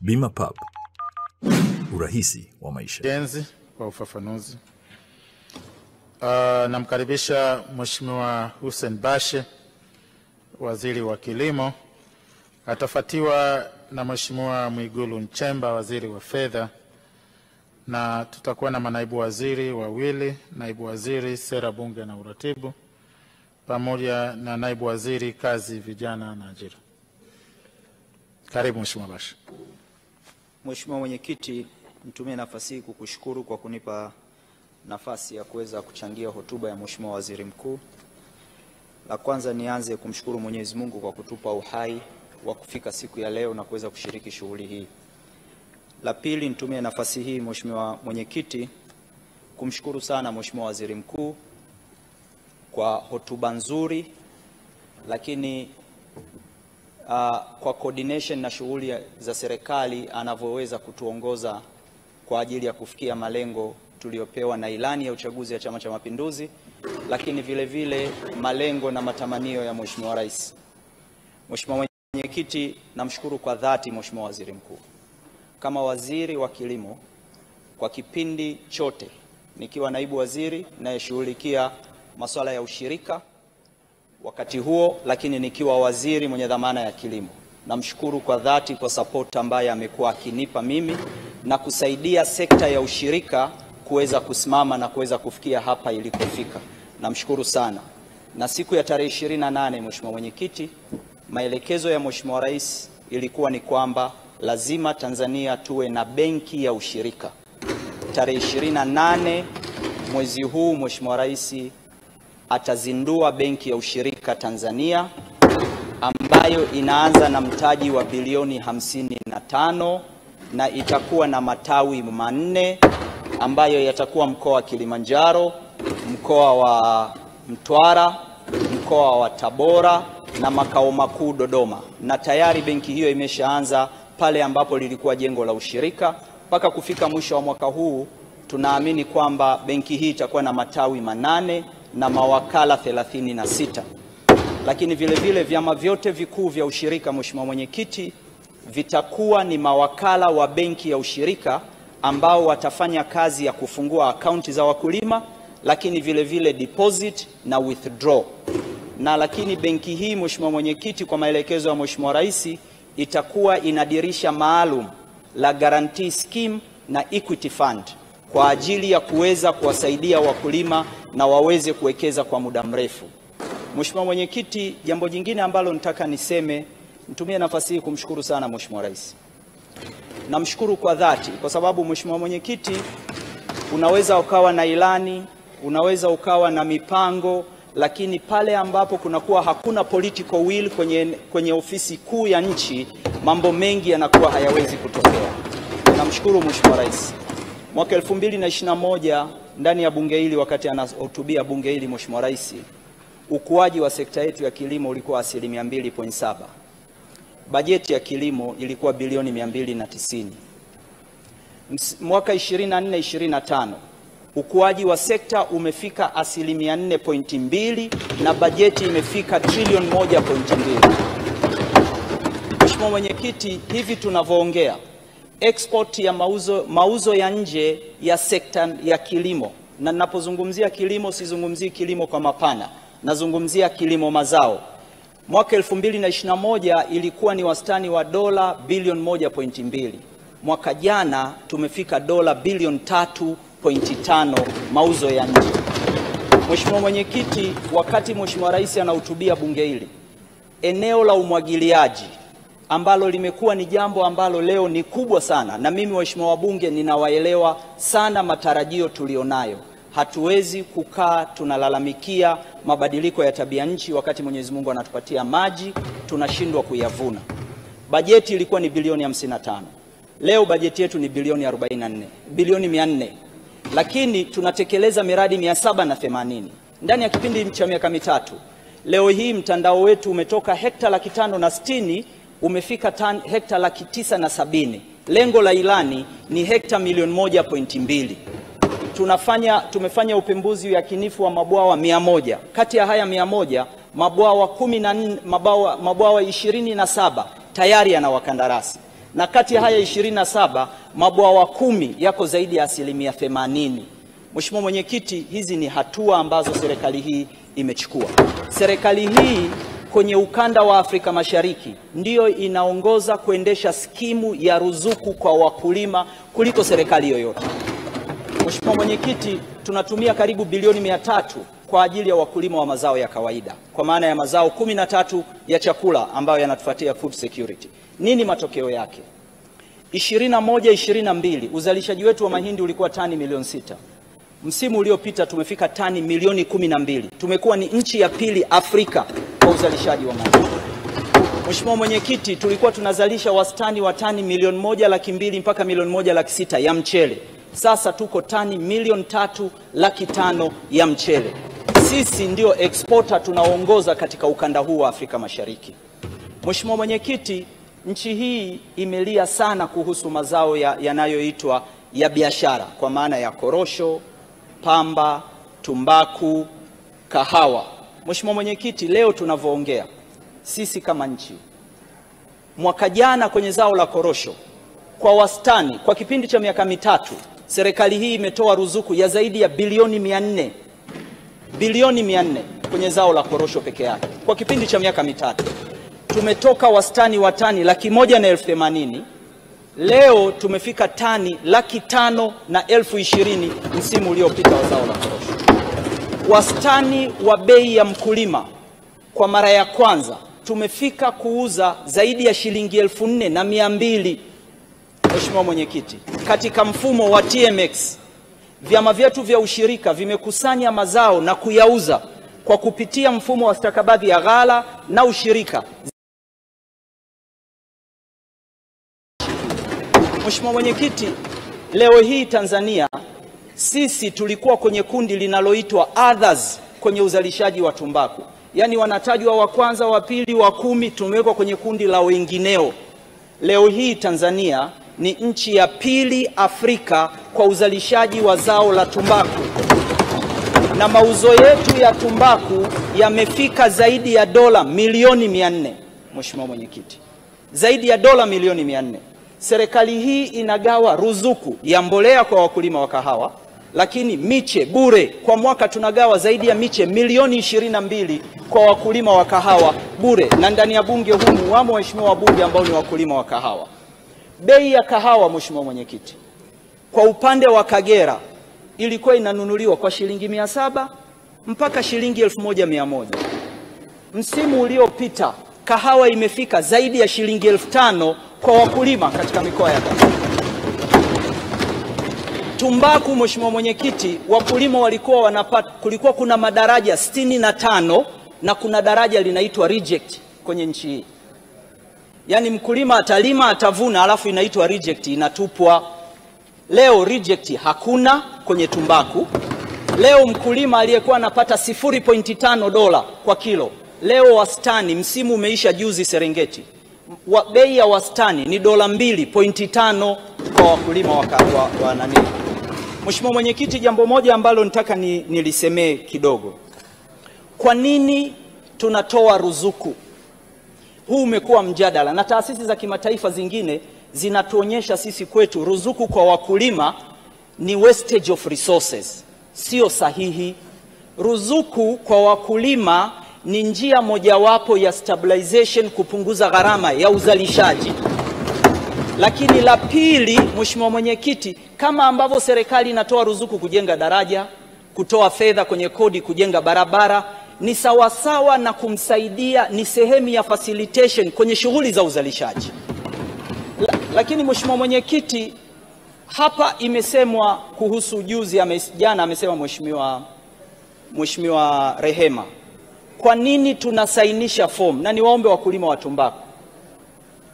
Bima Pub, urahisi wa maisha. Jenzi kwa ufafanuzi. Namkaribisha Mheshimiwa Hussein Bashe, Waziri wa Kilimo. Atafuatiwa na Mheshimiwa Mwigulu Nchemba, Waziri wa Fedha, na tutakuwa na manaibu waziri wawili, naibu waziri Sera, Bunge na Uratibu, pamoja na naibu waziri Kazi, Vijana na Ajira. Karibu Mheshimiwa Bashe. Mheshimiwa Mwenyekiti, nitumie nafasi hii kukushukuru kwa kunipa nafasi ya kuweza kuchangia hotuba ya Mheshimiwa Waziri Mkuu. La kwanza nianze kumshukuru Mwenyezi Mungu kwa kutupa uhai wa kufika siku ya leo na kuweza kushiriki shughuli hii. La pili, nitumie nafasi hii Mheshimiwa Mwenyekiti kumshukuru sana Mheshimiwa Waziri Mkuu kwa hotuba nzuri, lakini kwa coordination na shughuli za serikali anavyoweza kutuongoza kwa ajili ya kufikia malengo tuliopewa na ilani ya uchaguzi ya Chama cha Mapinduzi, lakini vile vile malengo na matamanio ya Mheshimiwa Rais. Mheshimiwa Mwenyekiti, namshukuru kwa dhati Mheshimiwa Waziri Mkuu. Kama waziri wa kilimo kwa kipindi chote nikiwa naibu waziri nayeshughulikia masuala ya ushirika wakati huo, lakini nikiwa waziri mwenye dhamana ya kilimo, namshukuru kwa dhati kwa support ambayo amekuwa akinipa mimi na kusaidia sekta ya ushirika kuweza kusimama na kuweza kufikia hapa ilikofika. Namshukuru sana. Na siku ya tarehe 28 Mheshimiwa Mwenyekiti, maelekezo ya Mheshimiwa Rais ilikuwa ni kwamba lazima Tanzania tuwe na benki ya ushirika. Tarehe 28 mwezi huu Mheshimiwa Rais atazindua benki ya ushirika Tanzania ambayo inaanza na mtaji wa bilioni 55 na itakuwa na matawi 4 ambayo yatakuwa mkoa wa Kilimanjaro, mkoa wa Mtwara, mkoa wa Tabora na makao makuu Dodoma. Na tayari benki hiyo imeshaanza pale ambapo lilikuwa jengo la ushirika. Mpaka kufika mwisho wa mwaka huu tunaamini kwamba benki hii itakuwa na matawi 8 na mawakala 36. Lakini vile vile vyama vyote vikuu vya ushirika Mheshimiwa Mwenyekiti vitakuwa ni mawakala wa benki ya ushirika ambao watafanya kazi ya kufungua akaunti za wakulima, lakini vile vile deposit na withdraw. Na lakini benki hii Mheshimiwa Mwenyekiti, kwa maelekezo ya Mheshimiwa Rais, itakuwa ina dirisha maalum la guarantee scheme na equity fund kwa ajili ya kuweza kuwasaidia wakulima na waweze kuwekeza kwa muda mrefu. Mheshimiwa Mwenyekiti, jambo jingine ambalo nataka niseme, nitumie nafasi hii kumshukuru sana Mheshimiwa Rais. Namshukuru kwa dhati kwa sababu Mheshimiwa Mwenyekiti, unaweza ukawa na ilani, unaweza ukawa na mipango, lakini pale ambapo kunakuwa hakuna political will kwenye ofisi kuu ya nchi, mambo mengi yanakuwa hayawezi kutokea. Namshukuru Mheshimiwa Rais. Mwaka 2021 ndani ya bunge hili, wakati anahutubia bunge hili Mheshimiwa Rais, ukuaji wa sekta yetu ya kilimo ulikuwa 2.7%. Bajeti ya kilimo ilikuwa bilioni 290. Mwaka 24-25 ukuaji wa sekta umefika 4.2 na bajeti imefika trilioni 1.2. Mheshimiwa Mwenyekiti, hivi tunavyoongea export ya mauzo ya nje ya sekta ya kilimo, na ninapozungumzia kilimo sizungumzii kilimo kwa mapana, nazungumzia kilimo mazao, mwaka 2021 ilikuwa ni wastani wa dola bilioni 1.2. Mwaka jana tumefika dola bilioni 3.5 mauzo ya nje. Mheshimiwa Mwenyekiti, wakati Mheshimiwa Rais anahutubia bunge hili, eneo la umwagiliaji ambalo limekuwa ni jambo ambalo leo ni kubwa sana, na mimi waheshimiwa wabunge ninawaelewa sana matarajio tulionayo. Hatuwezi kukaa tunalalamikia mabadiliko ya tabia nchi wakati Mwenyezi Mungu anatupatia maji tunashindwa kuyavuna. Bajeti ilikuwa ni bilioni 55. Leo bajeti yetu ni bilioni 400, lakini tunatekeleza miradi 780 ndani ya kipindi cha miaka mitatu. Leo hii mtandao wetu umetoka hekta 560 umefika hekta 970. Lengo la ilani ni hekta milioni 1.2. Tumefanya upembuzi yakinifu wa mabwawa 100. Kati ya haya 100, mabwawa 14, mabwawa 27 tayari yana wakandarasi. na kati ya haya 27 mabwawa 10 yako zaidi ya 80%. Mheshimiwa Mwenyekiti, hizi ni hatua ambazo serikali hii imechukua. Serikali hii kwenye ukanda wa Afrika Mashariki ndiyo inaongoza kuendesha skimu ya ruzuku kwa wakulima kuliko serikali yoyote. Mheshimiwa Mwenyekiti, tunatumia karibu bilioni 300 kwa ajili ya wakulima wa mazao ya kawaida, kwa maana ya mazao 13 ya chakula ambayo yanatufuatia food security. Nini matokeo yake? 21-22 uzalishaji wetu wa mahindi ulikuwa tani milioni 6. Msimu uliopita tumefika tani milioni 12. Tumekuwa ni nchi ya pili Afrika kwa uzalishaji wa mahindi. Mheshimiwa Mwenyekiti, tulikuwa tunazalisha wastani wa tani milioni 1,200,000 mpaka milioni 1,600,000 ya mchele. Sasa tuko tani milioni 3,500,000 ya mchele. Sisi ndio exporter tunaongoza katika ukanda huu wa Afrika Mashariki. Mheshimiwa Mwenyekiti, nchi hii imelia sana kuhusu mazao yanayoitwa ya biashara, kwa maana ya korosho, pamba, tumbaku, kahawa. Mheshimiwa Mwenyekiti, leo tunavyoongea sisi kama nchi, mwaka jana kwenye zao la korosho kwa wastani kwa kipindi cha miaka mitatu serikali hii imetoa ruzuku ya zaidi ya bilioni 400 kwenye zao la korosho peke yake. Kwa kipindi cha miaka mitatu tumetoka wastani wa tani 1,180,000, leo tumefika tani 520,000 msimu uliopita wa zao la korosho. Wastani wa bei ya mkulima kwa mara ya kwanza tumefika kuuza zaidi ya shilingi 4,200. Mheshimiwa Mwenyekiti, katika mfumo wa TMX vyama vyetu vya ushirika vimekusanya mazao na kuyauza kwa kupitia mfumo wa stakabadhi ya ghala na ushirika. Mheshimiwa Mwenyekiti, leo hii Tanzania sisi tulikuwa kwenye kundi linaloitwa others kwenye uzalishaji wa tumbaku. Yaani wanatajwa wa kwanza, wa pili, wa 10, tumewekwa kwenye kundi la wengineo. Leo hii Tanzania ni nchi ya pili Afrika kwa uzalishaji wa zao la tumbaku. Na mauzo yetu ya tumbaku yamefika zaidi ya dola milioni 400. Mheshimiwa Mwenyekiti, zaidi ya dola milioni 400. Serikali hii inagawa ruzuku ya mbolea kwa wakulima wa kahawa, lakini miche bure. Kwa mwaka tunagawa zaidi ya miche milioni 22 kwa wakulima wa kahawa bure, na ndani ya bunge humu wamo waheshimiwa wabunge ambao ni wakulima wa kahawa. Bei ya kahawa, Mheshimiwa Mwenyekiti, kwa upande wa Kagera ilikuwa inanunuliwa kwa shilingi 700 mpaka shilingi 1,100. Msimu uliopita kahawa imefika zaidi ya shilingi 5,000 kwa wakulima katika mikoa ya Kagera. Tumbaku, Mheshimiwa Mwenyekiti, wakulima walikuwa wanapata, kulikuwa kuna madaraja 65 na kuna daraja linaitwa reject kwenye nchi hii. Yaani mkulima atalima, atavuna, alafu inaitwa reject, inatupwa. Leo reject hakuna kwenye tumbaku. Leo mkulima aliyekuwa anapata $0.5 kwa kilo, leo wastani, msimu umeisha juzi Serengeti, bei ya wastani ni $2.5 kwa wakulima wa nani. Mheshimiwa Mwenyekiti, jambo moja ambalo nitaka nilisemee kidogo. Kwa nini tunatoa ruzuku? Huu umekuwa mjadala na taasisi za kimataifa zingine zinatuonyesha sisi kwetu ruzuku kwa wakulima ni wastage of resources. Sio sahihi. Ruzuku kwa wakulima ni njia mojawapo ya stabilization, kupunguza gharama ya uzalishaji. Lakini la pili, Mheshimiwa Mwenyekiti, kama ambavyo serikali inatoa ruzuku kujenga daraja, kutoa fedha kwenye kodi kujenga barabara, ni sawasawa na kumsaidia, ni sehemu ya facilitation kwenye shughuli za uzalishaji. Lakini Mheshimiwa Mwenyekiti, hapa imesemwa kuhusu jana amesema Mheshimiwa Rehema, kwa nini tunasainisha form? Na niwaombe wakulima wa tumbaku,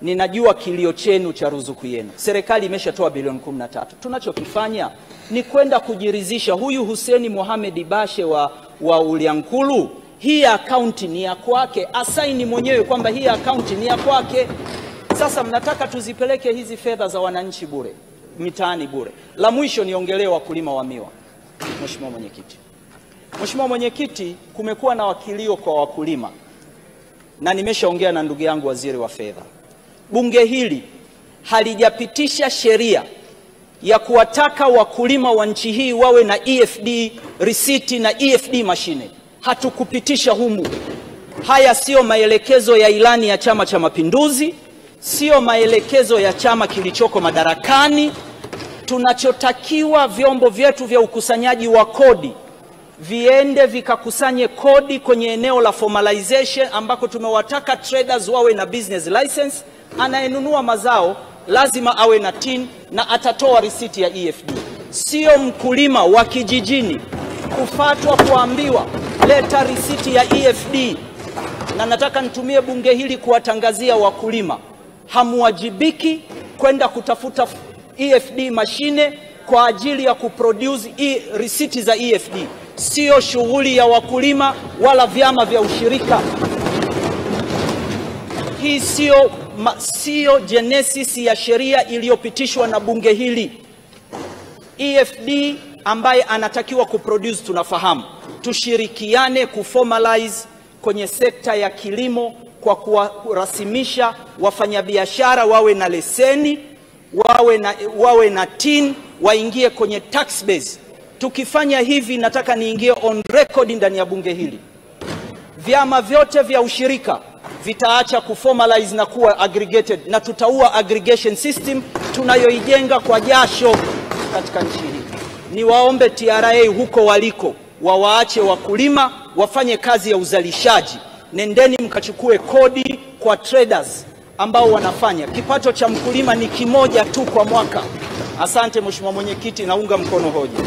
ninajua kilio chenu cha ruzuku yenu. Serikali imeshatoa bilioni 13. Tunachokifanya ni kwenda kujiridhisha huyu Hussein Mohamed Bashe wa Uliankulu, hii akaunti ni ya kwake, asaini mwenyewe kwamba hii akaunti ni ya kwake. Sasa mnataka tuzipeleke hizi fedha za wananchi bure, mitaani bure. La mwisho niongelee wakulima wa miwa. Mheshimiwa Mwenyekiti, kumekuwa na wakilio kwa wakulima na nimeshaongea na ndugu yangu waziri wa fedha. Bunge hili halijapitisha sheria ya kuwataka wakulima wa nchi hii wawe na EFD receipt na EFD mashine. Hatukupitisha humu. Haya sio maelekezo ya ilani ya Chama cha Mapinduzi, sio maelekezo ya chama kilichoko madarakani. Tunachotakiwa, vyombo vyetu vya ukusanyaji wa kodi viende vikakusanye kodi kwenye eneo la formalization, ambako tumewataka traders wawe na business license. Anayenunua mazao lazima awe na TIN na atatoa risiti ya EFD. Sio mkulima wa kijijini kufatwa kuambiwa leta risiti ya EFD. Na nataka nitumie bunge hili kuwatangazia wakulima, hamuwajibiki kwenda kutafuta EFD mashine kwa ajili ya kuproduce risiti za EFD. Sio shughuli ya wakulima wala vyama vya ushirika. Hii sio genesis ya sheria iliyopitishwa na bunge hili. EFD ambaye anatakiwa kuproduce, tunafahamu. Tushirikiane kuformalize kwenye sekta ya kilimo kwa kuwarasimisha wafanyabiashara wawe na leseni, wawe na TIN, waingie kwenye tax base. Tukifanya hivi, nataka niingie on record ndani ya bunge hili, vyama vyote vya ushirika vitaacha kuformalize na kuwa aggregated, na tutaua aggregation system tunayoijenga kwa jasho katika nchi hii. Niwaombe TRA huko waliko wawaache wakulima wafanye kazi ya uzalishaji. Nendeni mkachukue kodi kwa traders ambao wanafanya. Kipato cha mkulima ni kimoja tu kwa mwaka. Asante Mheshimiwa Mwenyekiti, naunga mkono hoja.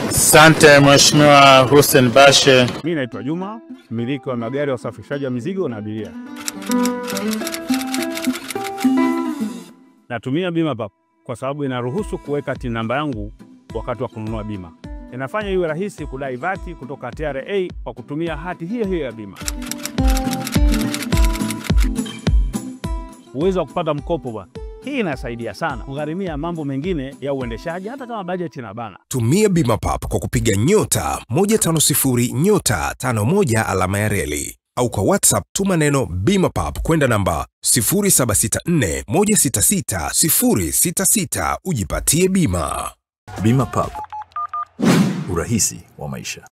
Asante Mheshimiwa Hussein Bashe. Mimi naitwa Juma, mmiliki wa magari ya usafirishaji wa mizigo na abiria. Natumia bima PAP kwa sababu inaruhusu kuweka TIN namba yangu wakati wa kununua bima. Inafanya iwe rahisi kudai vati kutoka TRA kwa kutumia hati hiyo hiyo ya bima. Uwezo wa kupata mkopo bwana. Hii inasaidia sana kugharimia mambo mengine ya uendeshaji hata kama bajeti inabana. Tumia bima PAP kwa kupiga *150*51 alama ya reli, au kwa WhatsApp tuma neno bima PAP kwenda namba 0764166066 ujipatie bima. Bima PAP, urahisi wa maisha.